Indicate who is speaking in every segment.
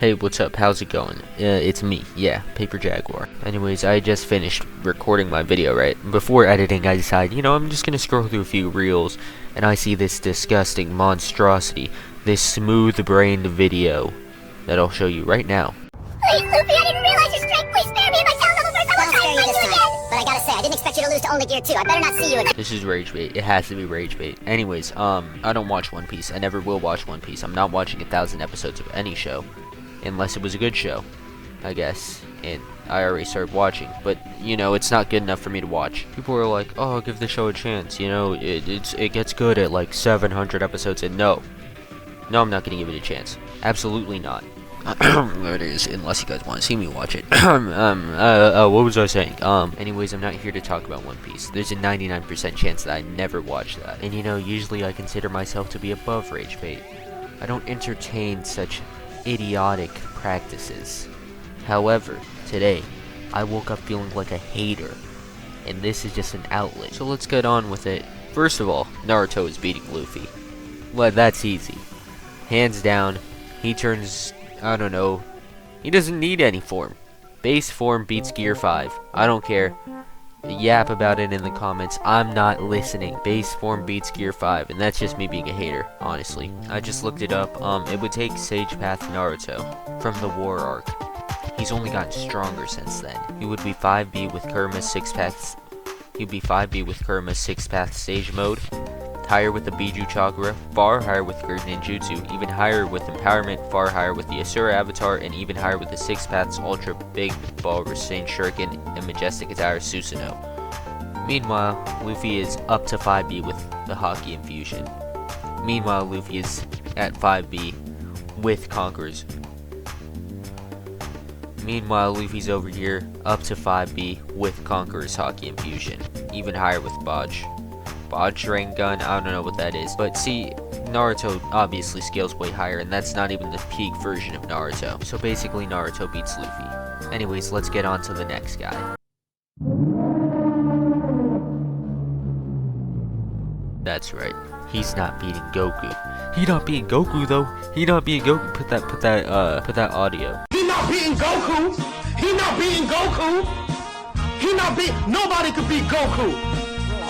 Speaker 1: Hey, what's up? How's it going? It's me, yeah, Paper Jaguar. Anyways, I just finished recording my video, right? Before editing, I decided, I'm just gonna scroll through a few reels, and I see this disgusting monstrosity, this smooth-brained video that I'll show you right now.
Speaker 2: Please, Luffy, I didn't realize your strength. Please spare me and my sound level first. I will try and fight you again.
Speaker 3: But I gotta say, I didn't expect you to lose to only Gear 2. I better not see you again.
Speaker 1: This is rage bait. It has to be rage bait. Anyways, I don't watch One Piece. I never will watch One Piece. I'm not watching 1,000 episodes of any show. Unless it was a good show, I guess, and I already started watching, but, it's not good enough for me to watch. People are like, oh, give the show a chance, it gets good at, like, 700 episodes, and no, I'm not gonna give it a chance. Absolutely not. There it is, unless you guys want to see me watch it. What was I saying? Anyways, I'm not here to talk about One Piece. There's a 99% chance that I never watch that, and, usually I consider myself to be above rage bait. I don't entertain such idiotic practices. However, today, I woke up feeling like a hater, and this is just an outlet. So let's get on with it. First of all, Naruto is beating Luffy. Well, that's easy. Hands down, he turns, I don't know, he doesn't need any form. Base form beats Gear 5. I don't care. Yap about it in the comments. I'm not listening. Base form beats Gear 5, and that's just me being a hater, honestly. I just looked it up. It would take Sage Path Naruto from the War Arc. He's only gotten stronger since then. He would be 5B with Kurama's 6 paths. He'd be 5B with Kurama's 6 path stage mode. Higher with the Biju Chakra, far higher with Great Ninjutsu, even higher with Empowerment, far higher with the Asura Avatar, and even higher with the 6 Paths Ultra Big Ball Restrained Shuriken and Majestic Attire Susanoo. Meanwhile, Luffy is up to 5B with the Haki Infusion. Meanwhile, Luffy is at 5B with Conqueror's. Meanwhile, Luffy's over here up to 5B with Conqueror's Haki Infusion, even higher with Boj. Boj Rain Gun, I don't know what that is. But see, Naruto obviously scales way higher, and that's not even the peak version of Naruto. So basically, Naruto beats Luffy. Anyways, let's get on to the next guy. That's right. He's not beating Goku. He not beating Goku though. He not beating Goku. Put that audio.
Speaker 4: He not beating Goku. He not beating Goku. He not beat. Nobody could beat Goku.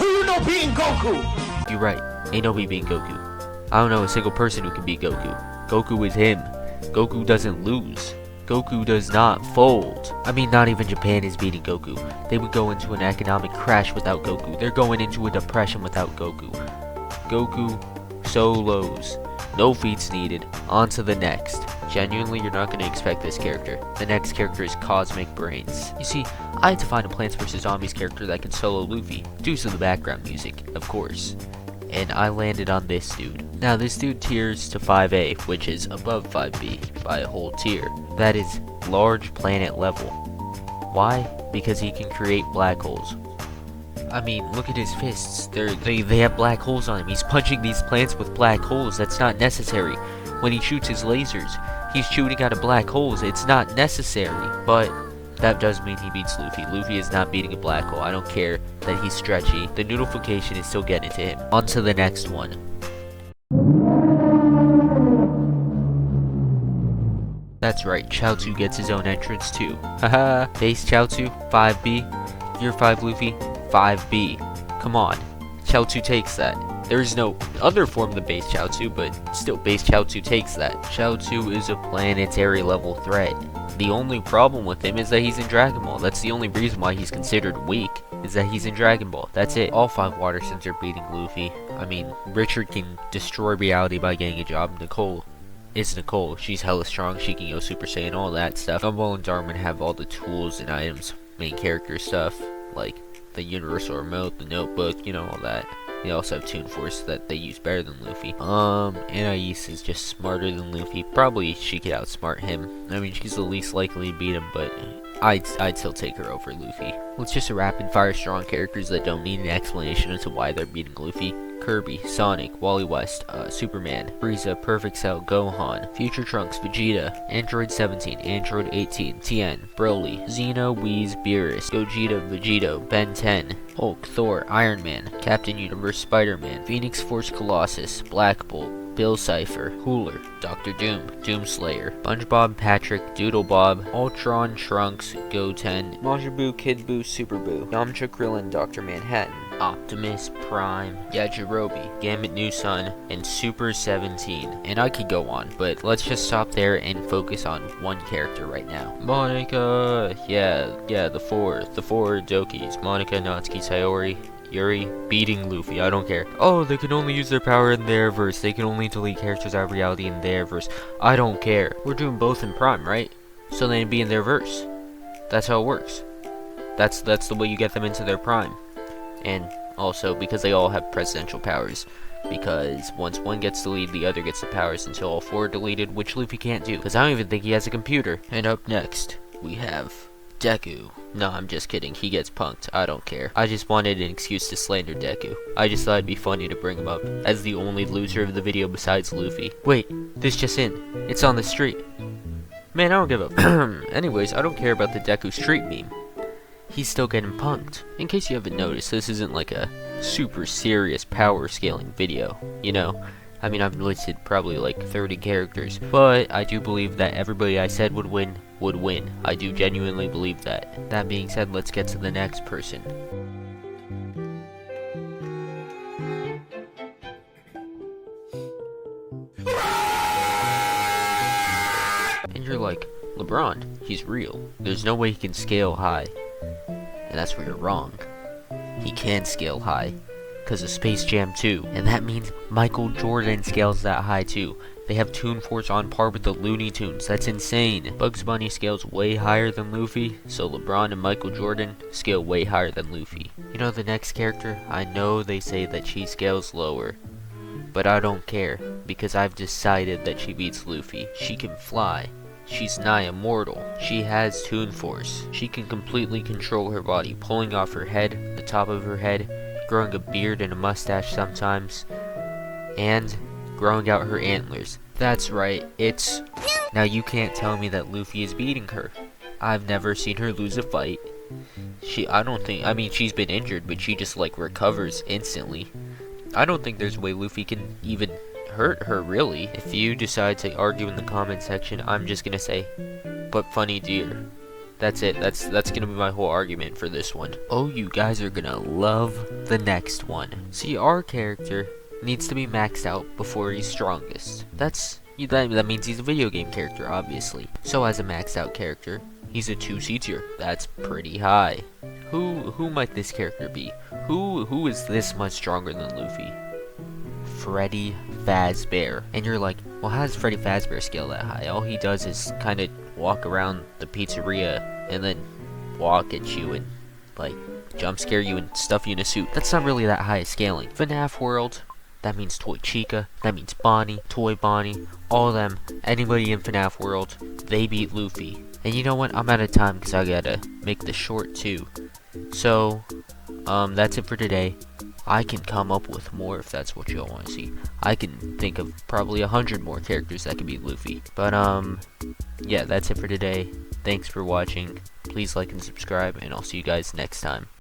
Speaker 4: Who you know beating Goku?
Speaker 1: You're right. Ain't nobody beating Goku. I don't know a single person who can beat Goku. Goku is him. Goku doesn't lose. Goku does not fold. I mean, not even Japan is beating Goku. They would go into an economic crash without Goku. They're going into a depression without Goku. Goku solos. No feats needed. On to the next. Genuinely, you're not going to expect this character. The next character is Cosmic Brains. You see, I had to find a Plants vs. Zombies character that can solo Luffy, due to the background music, of course. And I landed on this dude. Now, this dude tiers to 5A, which is above 5B, by a whole tier. That is large planet level. Why? Because he can create black holes. I mean, look at his fists. They have black holes on him. He's punching these plants with black holes. That's not necessary. When he shoots his lasers, he's shooting out of black holes. It's not necessary. But that does mean he beats Luffy. Luffy is not beating a black hole. I don't care that he's stretchy. The noodleification is still getting to him. On to the next one. That's right, Chaozu gets his own entrance too. Haha, base Chaozu, 5B. Gear 5 Luffy, 5B. Come on, Chaozu takes that. There's no other form than base Chaozu, but still base Chaozu takes that. Chaozu is a planetary level threat. The only problem with him is that he's in Dragon Ball. That's the only reason why he's considered weak, is that he's in Dragon Ball. That's it. All 5 water sins are beating Luffy. I mean, Richard can destroy reality by getting a job. Nicole is Nicole. She's hella strong. She can go Super Saiyan, all that stuff. Gumball and Darman have all the tools and items, main character stuff, like the universal remote, the notebook, all that. They also have Toon Force that they use better than Luffy. Anais is just smarter than Luffy. Probably she could outsmart him. I mean, she's the least likely to beat him, but I'd still take her over Luffy. Let's just rapid fire strong characters that don't need an explanation as to why they're beating Luffy. Kirby, Sonic, Wally West, Superman, Frieza, Perfect Cell, Gohan, Future Trunks, Vegeta, Android 17, Android 18, Tien, Broly, Xeno, Whis, Beerus, Gogeta, Vegito, Ben 10, Hulk, Thor, Iron Man, Captain Universe, Spider-Man, Phoenix Force, Colossus, Black Bolt, Bill Cipher, Cooler, Dr. Doom, Doomslayer, SpongeBob, Patrick, Doodlebob, Ultron, Trunks, Goten, Majin Buu, Kid Buu, Super Buu, Yamcha, Krillin, Dr. Manhattan, Optimus Prime, Yajirobe, Gambit New Sun, and Super 17. And I could go on, but let's just stop there and focus on one character right now. Monica! Yeah, the four Dokis. Monica, Natsuki, Sayori, Yuri, beating Luffy, I don't care. Oh, they can only use their power in their verse. They can only delete characters out of reality in their verse. I don't care. We're doing both in Prime, right? So they'd be in their verse. That's how it works. That's the way you get them into their Prime. And also, because they all have presidential powers. Because once one gets deleted, the other gets the powers until all four are deleted, which Luffy can't do. Because I don't even think he has a computer. And up next, we have Deku. No, I'm just kidding. He gets punked. I don't care. I just wanted an excuse to slander Deku. I just thought it'd be funny to bring him up as the only loser of the video besides Luffy. Wait, this just in. It's on the street. Man, I don't give a Anyways, I don't care about the Deku street meme. He's still getting punked. In case you haven't noticed, this isn't like a super serious power scaling video, you know? I mean, I've listed probably like 30 characters, but I do believe that everybody I said would win. I do genuinely believe that. That being said, let's get to the next person. And you're like, LeBron, he's real. There's no way he can scale high. And that's where you're wrong. He can scale high because of Space Jam 2, and that means Michael Jordan scales that high too. They have Toon Force on par with the Looney Tunes. That's insane. Bugs Bunny scales way higher than Luffy, so LeBron and Michael Jordan scale way higher than Luffy. You know the next character? I know they say that she scales lower, but I don't care, because I've decided that she beats Luffy. She can fly. She's nigh immortal. She has Toon Force. She can completely control her body, pulling off her head, the top of her head, growing a beard and a mustache sometimes, and growing out her antlers. That's right, it's... Now you can't tell me that Luffy is beating her. I've never seen her lose a fight. I mean, she's been injured, but she just like recovers instantly. I don't think there's a way Luffy can even hurt her, really. If you decide to argue in the comment section, I'm just gonna say, but funny dear. That's it. That's gonna be my whole argument for this one. Oh, you guys are gonna love the next one. See, our character needs to be maxed out before he's strongest. That means he's a video game character, obviously. So as a maxed out character, he's a 2C tier. That's pretty high. Who might this character be? Who is this much stronger than Luffy? Freddy Fazbear. And you're like, well, how does Freddy Fazbear scale that high? All he does is kind of walk around the pizzeria and then walk at you and like jump scare you and stuff you in a suit. That's not really that high of scaling. FNAF World, that means Toy Chica, that means Bonnie, Toy Bonnie, all of them, anybody in FNAF World, they beat Luffy. And you know what, I'm out of time because I gotta make this short too. So, that's it for today. I can come up with more if that's what y'all want to see. I can think of probably 100 more characters that can beat Luffy. But, yeah, that's it for today. Thanks for watching. Please like and subscribe, and I'll see you guys next time.